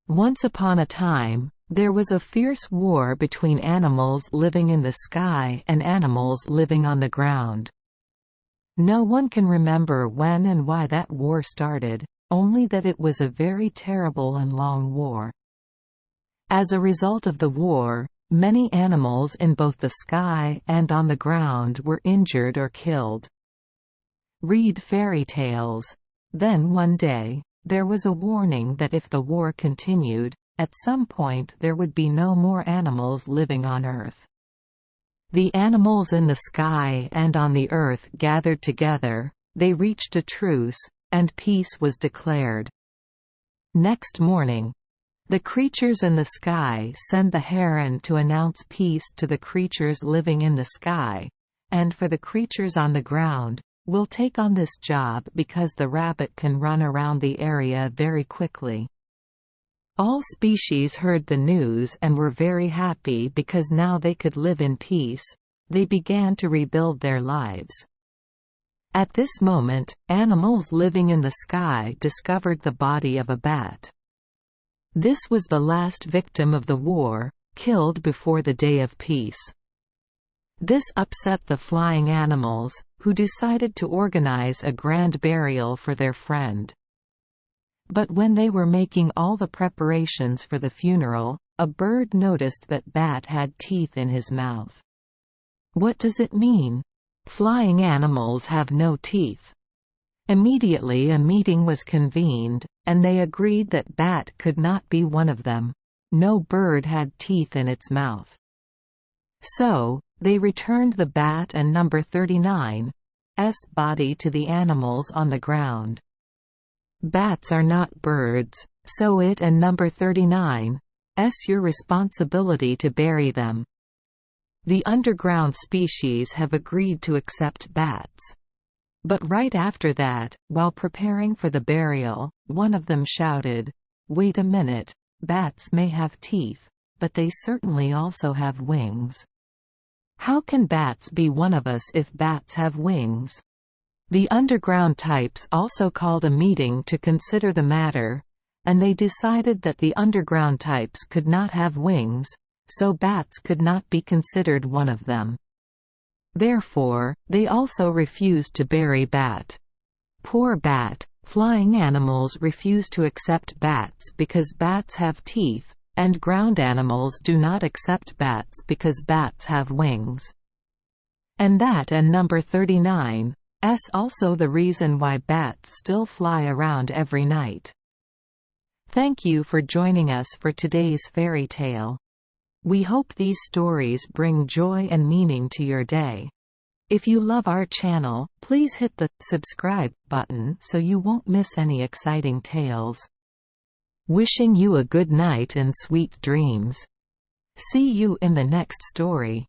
Once upon a time, there was a fierce war between animals living in the sky and animals living on the ground. No one can remember when and why that war started, only that it was a very terrible and long war. As a result of the war, many animals in both the sky and on the ground were injured or killed. Read fairy tales. Then one day, there was a warning that if the war continued, at some point there would be no more animals living on Earth. The animals in the sky and on the earth gathered together, they reached a truce, and peace was declared. Next morning, the creatures in the sky send the heron to announce peace to the creatures living in the sky, and for the creatures on the ground, we'll take on this job because the rabbit can run around the area very quickly. All species heard the news and were very happy because now they could live in peace. They began to rebuild their lives. At this moment, animals living in the sky discovered the body of a bat. This was the last victim of the war, killed before the day of peace. This upset the flying animals, who decided to organize a grand burial for their friend. But when they were making all the preparations for the funeral, a bird noticed that Bat had teeth in his mouth. What does it mean? Flying animals have no teeth. Immediately a meeting was convened, and they agreed that Bat could not be one of them. No bird had teeth in its mouth. So, they returned the bat and number 39's body to the animals on the ground. Bats are not birds, so it and number 39's your responsibility to bury them. The underground species have agreed to accept bats. But right after that, while preparing for the burial, one of them shouted, "Wait a minute, bats may have teeth, but they certainly also have wings. How can bats be one of us if bats have wings?" The underground types also called a meeting to consider the matter, and they decided that the underground types could not have wings, so bats could not be considered one of them. Therefore, they also refused to bury Bat. Poor Bat. Flying animals refuse to accept bats because bats have teeth, and ground animals do not accept bats because bats have wings. And that and number 39's also the reason why bats still fly around every night. Thank you for joining us for today's fairy tale. We hope these stories bring joy and meaning to your day. If you love our channel, please hit the subscribe button so you won't miss any exciting tales. Wishing you a good night and sweet dreams. See you in the next story.